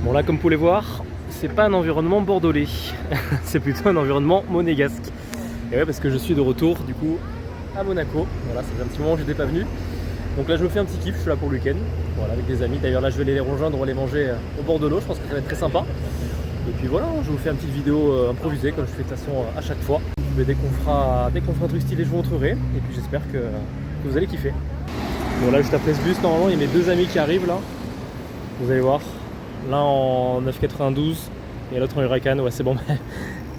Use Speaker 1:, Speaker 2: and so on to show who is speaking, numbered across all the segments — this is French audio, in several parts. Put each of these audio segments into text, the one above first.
Speaker 1: Bon là comme vous pouvez voir, c'est pas un environnement bordelais, c'est plutôt un environnement monégasque. Et ouais parce que je suis de retour du coup à Monaco, voilà ça fait un petit moment que j'étais pas venu. Donc là je me fais un petit kiff, je suis là pour le week-end, voilà avec des amis. D'ailleurs là je vais aller les rejoindre, on va aller manger au bord de l'eau, je pense que ça va être très sympa. Et puis voilà, je vous fais une petite vidéo improvisée comme je fais de toute façon à chaque fois. Mais dès qu'on fera un truc stylé je vous montrerai. Et puis j'espère que vous allez kiffer. Bon là juste après ce bus normalement il y a mes deux amis qui arrivent là. Vous allez voir. L'un en 9,92 et l'autre en Huracan. Ouais c'est bon,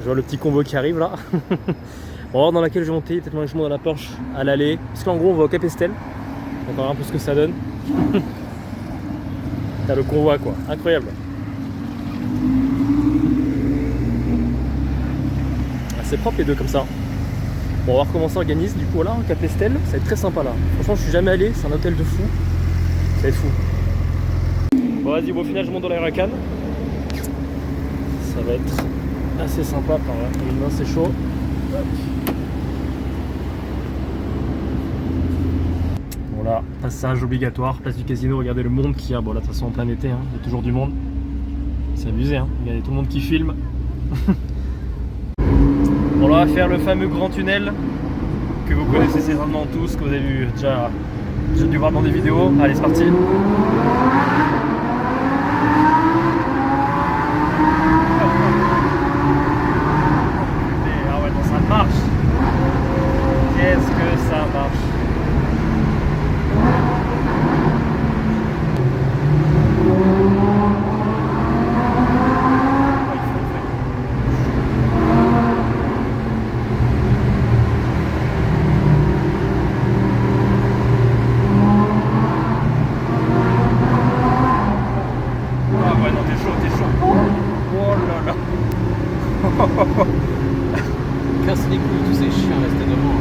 Speaker 1: je vois le petit combo qui arrive là. On va voir dans laquelle je vais monter, peut-être moi je monte dans la Porsche à l'aller. Parce qu'en gros on va au Capesterre. Donc on va voir un peu ce que ça donne. T'as le convoi quoi, incroyable. C'est propre les deux comme ça. Bon, on va recommencer à organiser du coup là, Capesterre, ça va être très sympa là. Franchement, je suis jamais allé, c'est un hôtel de fou. Ça va être fou. Bon, vas-y, au final, je monte dans la Huracan. Ça va être assez sympa par là. Comme c'est chaud. Bon, là, passage obligatoire, place du casino. Regardez le monde qu'il y a. Bon, là, de toute façon, en plein été, hein, il y a toujours du monde. C'est abusé, hein. Regardez tout le monde qui filme. Bon, là, on va faire le fameux grand tunnel que vous connaissez certainement tous, que vous avez déjà dû voir dans des vidéos. Allez, c'est parti. Ah ouais, non, ça marche. Qu'est-ce que ça marche.
Speaker 2: Casse les couilles, tous ces chiens restaient devant.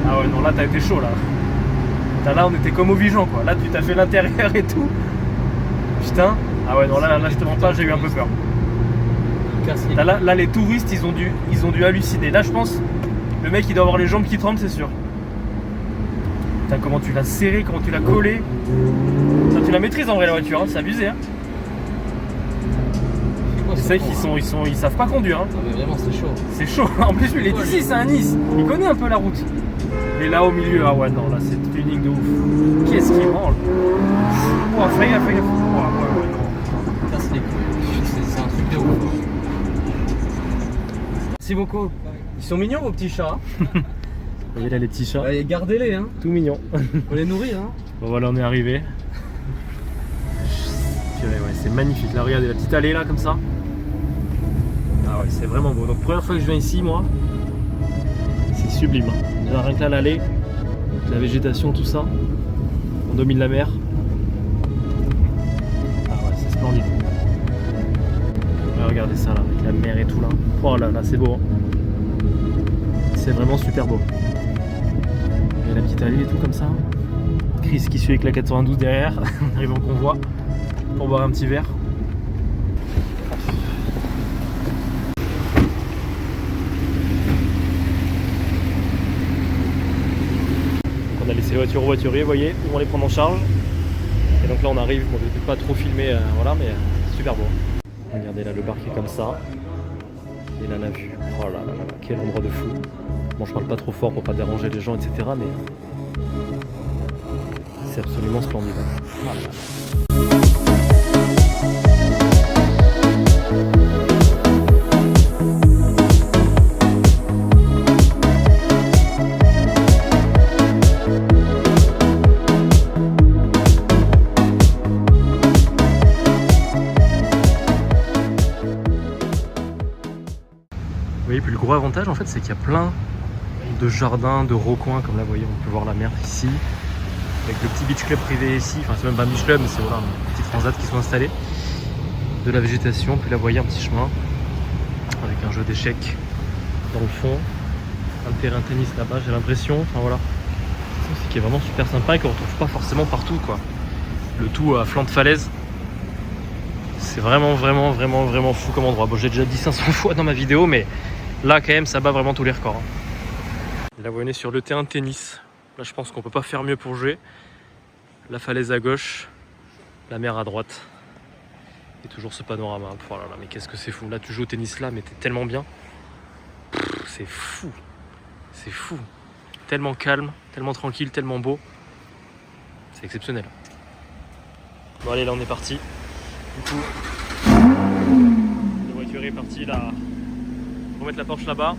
Speaker 1: Ah ouais, non, là t'as été chaud là. Là on était comme au Vigeant quoi. Là tu t'as fait l'intérieur et tout. Putain. Ah ouais, non, là je te mens pas, j'ai eu un peu peur. Là les touristes ils ont dû halluciner. Là je pense, le mec il doit avoir les jambes qui tremblent, c'est sûr. Putain, comment tu l'as serré, comment tu l'as collé. Ça, tu la maîtrises en vrai la voiture, hein, c'est abusé. Hein. Tu sais qu'ils savent pas conduire. Hein.
Speaker 2: Non mais vraiment c'est chaud.
Speaker 1: C'est chaud. En plus lui il est d'ici, c'est un Nice. Il connaît un peu la route. Et là au milieu, ah ouais non là c'est tuning de ouf. Qu'est-ce qu'il branle. Oh fais gaffe. Oh, ouais, non.
Speaker 2: Casse les couilles. C'est un truc de ouf. Merci beaucoup. Ils sont mignons vos petits chats.
Speaker 1: Vous voyez là les petits chats.
Speaker 2: Allez, gardez-les hein.
Speaker 1: Tout mignon.
Speaker 2: Faut les nourrir hein.
Speaker 1: Bon voilà on est arrivé. Ouais, c'est magnifique. Là regardez la petite allée là comme ça. Ah ouais c'est vraiment beau. Donc première fois que je viens ici moi, c'est sublime. Déjà rien que là l'allée, la végétation tout ça, on domine la mer. Ah ouais c'est splendide. Là, regardez ça là avec la mer et tout là. Oh là là c'est beau. Hein. C'est vraiment super beau. Et la petite allée et tout comme ça. Chris qui suit avec la 92 derrière. On arrive en convoi pour boire un petit verre. On a laissé les voitures aux voituriers, vous voyez, ils vont les prendre en charge. Et donc là on arrive, bon je vais peut-être pas trop filmer, voilà, mais super beau. Regardez là le bar qui est comme ça. Et là la vue, oh là là là, quel endroit de fou. Bon je parle pas trop fort pour pas déranger les gens, etc. Mais c'est absolument splendide. Voilà. Oui, puis le gros avantage en fait c'est qu'il y a plein de jardins, de recoins comme là vous voyez on peut voir la mer ici avec le petit beach club privé ici, enfin c'est même pas un beach club mais c'est voilà un petit transat qui sont installés, de la végétation, puis là vous voyez un petit chemin avec un jeu d'échecs dans le fond, un terrain de tennis là-bas j'ai l'impression, enfin voilà c'est ce qui est vraiment super sympa et qu'on retrouve pas forcément partout quoi, le tout à flanc de falaise. C'est vraiment fou comme endroit. Bon j'ai déjà dit 500 fois dans ma vidéo mais là quand même ça bat vraiment tous les records. Et là vous venez sur le terrain de tennis. Là je pense qu'on peut pas faire mieux pour jouer. La falaise à gauche, la mer à droite. Et toujours ce panorama. Oh là là, mais qu'est-ce que c'est fou. Là, tu joues au tennis là, mais t'es tellement bien. C'est fou. C'est fou. Tellement calme, tellement tranquille, tellement beau. C'est exceptionnel. Bon allez, là on est parti. Du coup, la voiture est partie là. On va mettre la Porsche là-bas.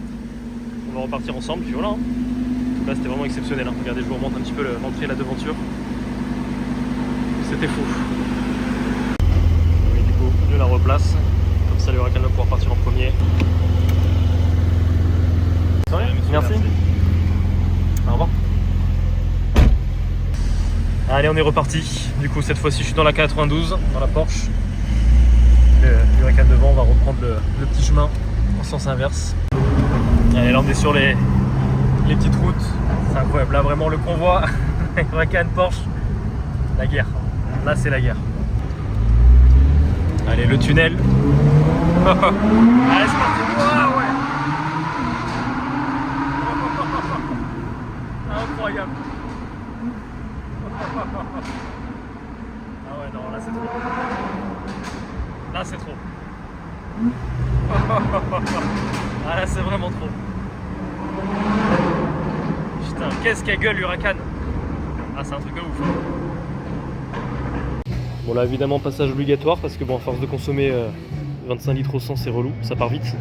Speaker 1: On va repartir ensemble, puis voilà. En tout cas, c'était vraiment exceptionnel. Hein. Regardez, je vous remonte un petit peu l'entrée et la devanture. C'était fou. Et du coup, je la replace. Comme ça, le Huracan va pouvoir partir en premier. Merci. Au revoir. Allez, on est reparti. Du coup, cette fois-ci, je suis dans la 92, dans la Porsche. Le Huracan devant, on va reprendre le petit chemin en sens inverse. Allez, là, on est sur les petites routes. C'est incroyable. Là, vraiment, le convoi, Huracan, Porsche, la guerre. Là, c'est la guerre. Allez, le tunnel. Allez, c'est parti. Wow, ouais. Incroyable. Ah ouais, non, là c'est trop. Là c'est trop. Ah là c'est vraiment trop. Putain, qu'est-ce qu'elle gueule l'Huracan. Ah, c'est un truc de ouf. Bon là évidemment passage obligatoire parce que bon, à force de consommer 25 litres au 100 c'est relou, ça part vite.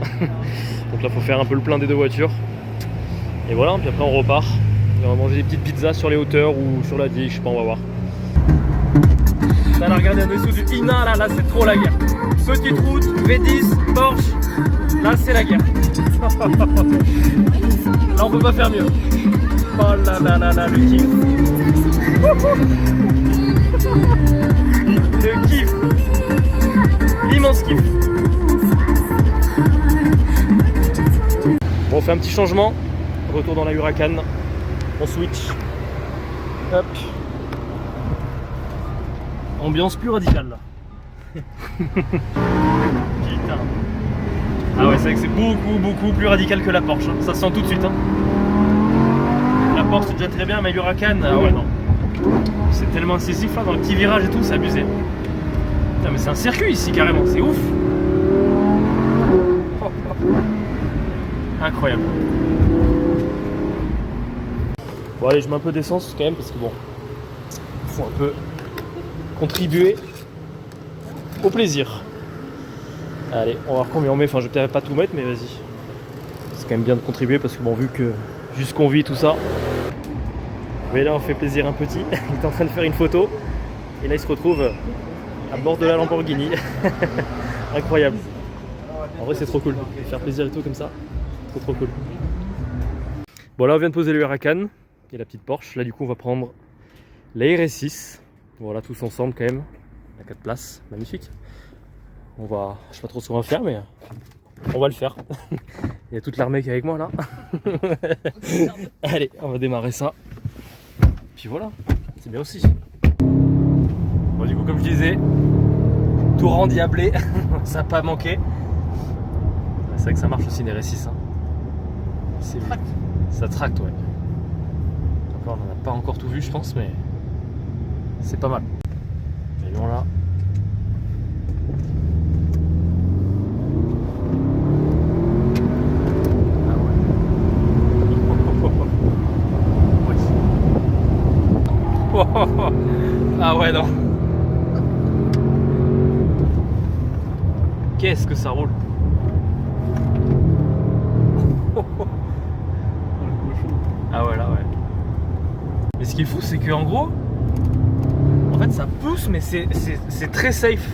Speaker 1: Donc là faut faire un peu le plein des deux voitures. Et voilà, puis après on repart. On va manger des petites pizzas sur les hauteurs ou sur la digue, je sais pas, on va voir. Là, regardez en dessous du INA, là c'est trop la guerre. Petite route, V10, Porsche, là c'est la guerre. Là on peut pas faire mieux. Oh là là là là, le kiff. Le kiff. L'immense kiff. Bon, on fait un petit changement. Retour dans la Huracan. On switch. Hop. Ambiance plus radicale là. Putain. Ah ouais, c'est vrai que c'est beaucoup plus radical que la Porsche. Hein. Ça se sent tout de suite. Hein. La Porsche c'est déjà très bien, mais l'Huracan, ah ouais non. C'est tellement incisif là, dans le petit virage et tout, c'est abusé. Putain, mais c'est un circuit ici carrément, c'est ouf. Incroyable. Bon allez, je mets un peu d'essence quand même parce que bon, il faut un peu contribuer au plaisir. Allez, on va voir combien on met, enfin je vais peut-être pas tout mettre mais vas-y. C'est quand même bien de contribuer parce que bon, vu que jusqu'on vit tout ça. Mais là on fait plaisir un petit, il est en train de faire une photo et là il se retrouve à bord de la Lamborghini. Incroyable. En vrai c'est trop cool, faire plaisir et tout comme ça, trop cool. Bon là on vient de poser le Huracan et la petite Porsche, là du coup on va prendre la RS6, voilà tous ensemble quand même, à 4 places, magnifique. On va, je sais pas trop ce qu'on va faire mais on va le faire. Il y a toute l'armée qui est avec moi là. Allez, on va démarrer ça. Puis voilà, c'est bien aussi. Bon du coup comme je disais, tout rendiablé, ça n'a pas manqué. C'est vrai que ça marche aussi une RS6. Hein. C'est tracte. Ça tracte, ouais. Encore, on n'en a pas encore tout vu je pense, mais c'est pas mal. Et voilà. Ah ouais non. Qu'est-ce que ça roule. Ah ouais là ouais. Mais ce qui est fou c'est que en gros, en fait ça pousse mais c'est très safe.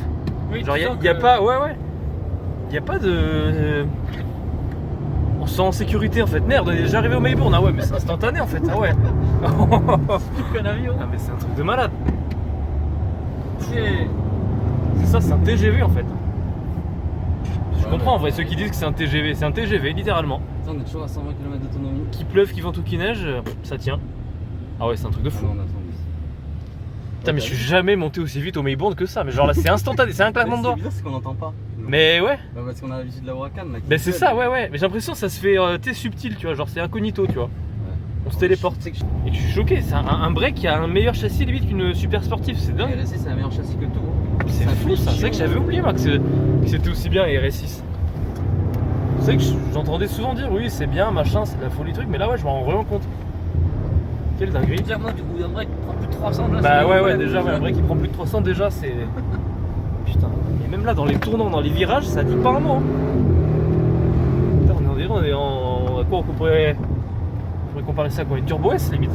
Speaker 1: Oui, genre y a pas, ouais. Y a pas de... On se sent en sécurité en fait. Merde, on est déjà arrivé au Melbourne. Ah ouais mais c'est instantané en fait. Ah ouais. C'est plus qu'un avion. Ah mais c'est un truc de malade. C'est ça, c'est un TGV en fait. Je comprends en vrai ceux qui disent que c'est un TGV. C'est un TGV littéralement.
Speaker 2: Attends, on est toujours à 120 km d'autonomie.
Speaker 1: Qu'il pleuve, qu'il vente ou qu'il neige, ça tient. Ah ouais c'est un truc de fou. Putain mais je suis jamais monté aussi vite au Melbourne que ça. Mais genre là c'est instantané, c'est un claquement de doigts.
Speaker 2: C'est bizarre, c'est qu'on n'entend pas.
Speaker 1: Mais ouais.
Speaker 2: Bah parce qu'on a l'habitude de la Huracan.
Speaker 1: Mais c'est ça, ouais. Mais j'ai l'impression que ça se fait subtil, tu vois, genre c'est incognito, tu vois. On se téléporte. Et je suis choqué, c'est un break qui a un meilleur châssis limite qu'une super sportive, c'est dingue.
Speaker 2: La RS6 c'est un meilleur châssis que tout.
Speaker 1: C'est fou. ça. C'est vrai que j'avais oublié moi que c'était aussi bien les RS6. C'est vrai que j'entendais souvent dire oui c'est bien, machin, c'est de la folie truc, mais là ouais je m'en rends vraiment compte. Quelle dinguerie.
Speaker 2: Déjà moi du coup un break qui prend plus de 300 là.
Speaker 1: Bah ouais déjà ouais, un break qui prend plus de 300 déjà c'est... Putain, et même là dans les tournants, dans les virages, ça dit pas un mot. Putain, on est en... Quoi, on pourrait comparer ça à quoi, une Turbo S limite.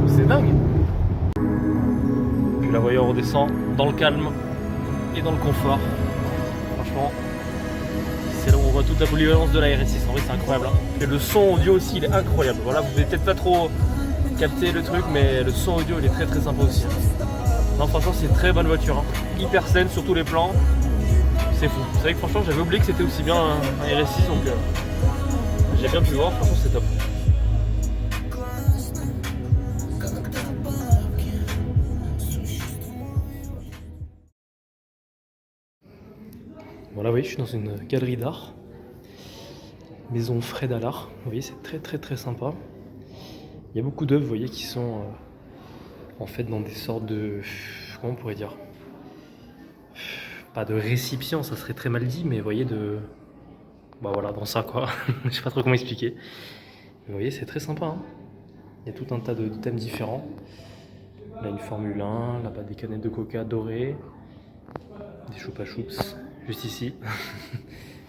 Speaker 1: C'est dingue. Puis là vous voyez on redescend dans le calme et dans le confort. Franchement, c'est là où on voit toute la polyvalence de la RS6, en vrai c'est incroyable. Et le son audio aussi il est incroyable. Voilà, vous pouvez peut-être pas trop capter le truc, mais le son audio il est très très sympa aussi. Non franchement c'est une très bonne voiture, hein. Hyper saine sur tous les plans. C'est fou. C'est vrai que franchement j'avais oublié que c'était aussi bien un RS6, donc j'ai bien pu voir, franchement c'est top. Voilà, oui, je suis dans une galerie d'art. Maison Fred Allard. Vous voyez, c'est très très très sympa. Il y a beaucoup d'œuvres, vous voyez, qui sont en fait dans des sortes de... Comment on pourrait dire? Pas de récipients, ça serait très mal dit, mais vous voyez, de... Bah voilà, dans ça quoi. Je sais pas trop comment expliquer. Mais vous voyez, c'est très sympa, hein. Il y a tout un tas de thèmes différents. Là, une Formule 1, là-bas des canettes de coca dorées, des choupa choups. Juste ici,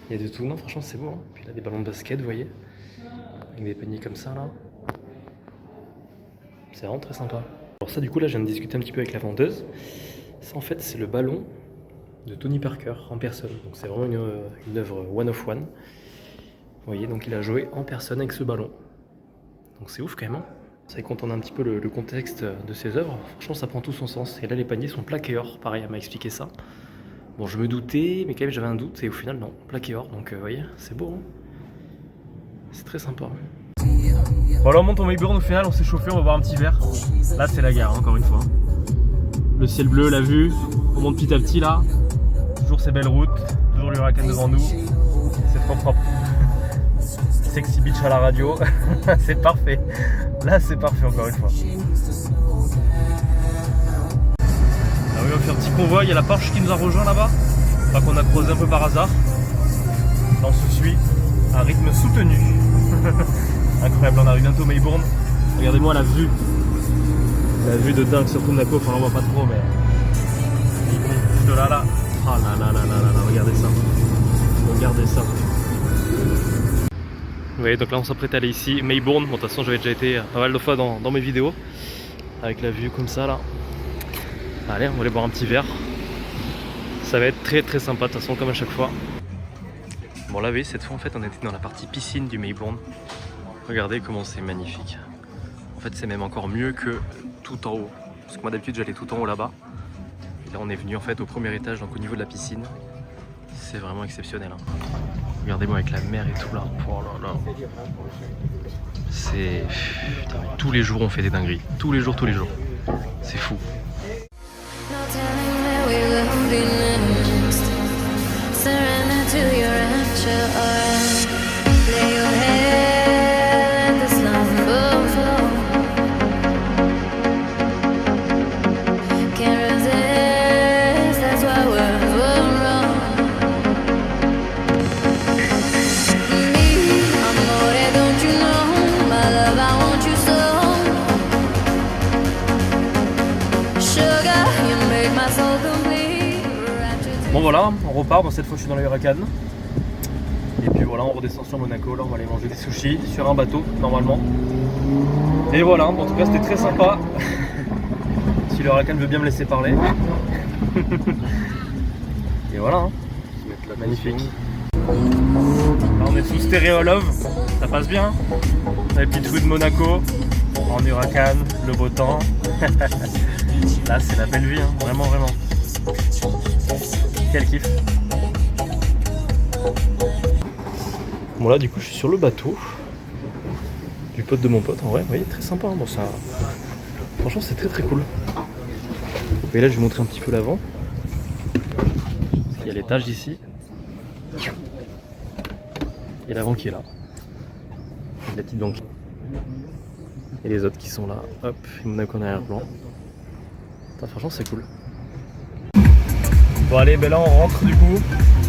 Speaker 1: il y a de tout, non franchement c'est beau, hein. Puis là des ballons de basket vous voyez, avec des paniers comme ça là, c'est vraiment très sympa. Alors ça du coup là je viens de discuter un petit peu avec la vendeuse, ça en fait c'est le ballon de Tony Parker en personne, donc c'est vraiment une œuvre one of one, vous voyez, donc il a joué en personne avec ce ballon, donc c'est ouf quand même, hein. C'est vrai que quand on a un petit peu le contexte de ses œuvres, franchement ça prend tout son sens, et là les paniers sont plaqués or, pareil elle m'a expliqué ça. Bon, je me doutais, mais quand même j'avais un doute, et au final, non, plaqué or, donc vous voyez, c'est beau, hein. C'est très sympa. Bon, alors on monte au Mayborn, au final, on s'est chauffé, on va boire un petit verre. Là, c'est la gare, encore une fois. Le ciel bleu, la vue, on monte petit à petit là. Toujours ces belles routes, toujours l'Huracan devant nous. C'est trop propre. Sexy beach à la radio, c'est parfait. Là, c'est parfait, encore une fois. On va faire un petit convoi, il y a la Porsche qui nous a rejoint là-bas, enfin qu'on a croisé un peu par hasard. Là on se suit à un rythme soutenu. Incroyable, on arrive bientôt au Mayborn. Regardez-moi la vue. La vue de dingue sur Monaco, enfin on voit pas trop mais... De là là. Oh là là là là là là, regardez ça. Regardez ça. Vous voyez, donc là on s'apprête à aller ici, Mayborn. Bon de toute façon j'avais déjà été pas mal de fois dans mes vidéos. Avec la vue comme ça là. Allez, on va aller boire un petit verre. Ça va être très très sympa de toute façon comme à chaque fois. Bon là vous voyez, cette fois en fait on était dans la partie piscine du Mayborn. Regardez comment c'est magnifique. En fait c'est même encore mieux que tout en haut. Parce que moi d'habitude j'allais tout en haut là-bas. Et là on est venu en fait au premier étage, donc au niveau de la piscine. C'est vraiment exceptionnel, hein. Regardez-moi avec la mer et tout là. Oh là là. C'est... Putain, tous les jours on fait des dingueries. Tous les jours. C'est fou. Bon voilà, on repart, bon, cette fois je suis dans le Huracan. Et puis voilà, on redescend sur Monaco, là on va aller manger des sushis sur un bateau normalement. Et voilà, en tout cas c'était très sympa. Si le Huracan veut bien me laisser parler. Et voilà, hein. Magnifique. Là on est sous Stéréo Love, ça passe bien. La petite rue de Monaco, en Huracan, le beau temps. Là c'est la belle vie, hein. Vraiment. Quel kiff. Bon là du coup je suis sur le bateau du pote de mon pote, en vrai, vous voyez, très sympa, hein. Bon, ça... Franchement c'est très cool. Et là je vais vous montrer un petit peu l'avant. Il y a l'étage d'ici. Et l'avant qui est là. Et la petite banquette. Et les autres qui sont là. Hop, et Monaco en arrière-plan. Franchement c'est cool. Bon allez, ben là on rentre du coup,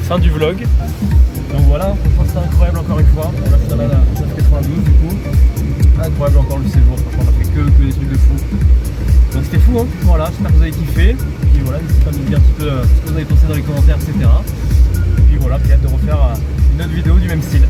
Speaker 1: fin du vlog. Donc voilà, franchement c'était incroyable encore une fois. On a fait la 992 du coup. Incroyable encore le séjour, franchement on a fait que des trucs de fou. Donc c'était fou hein, voilà, j'espère que vous avez kiffé. Et puis voilà, n'hésitez pas à me dire un petit peu ce que vous avez pensé dans les commentaires, etc. Et puis voilà, puis hâte de refaire une autre vidéo du même style.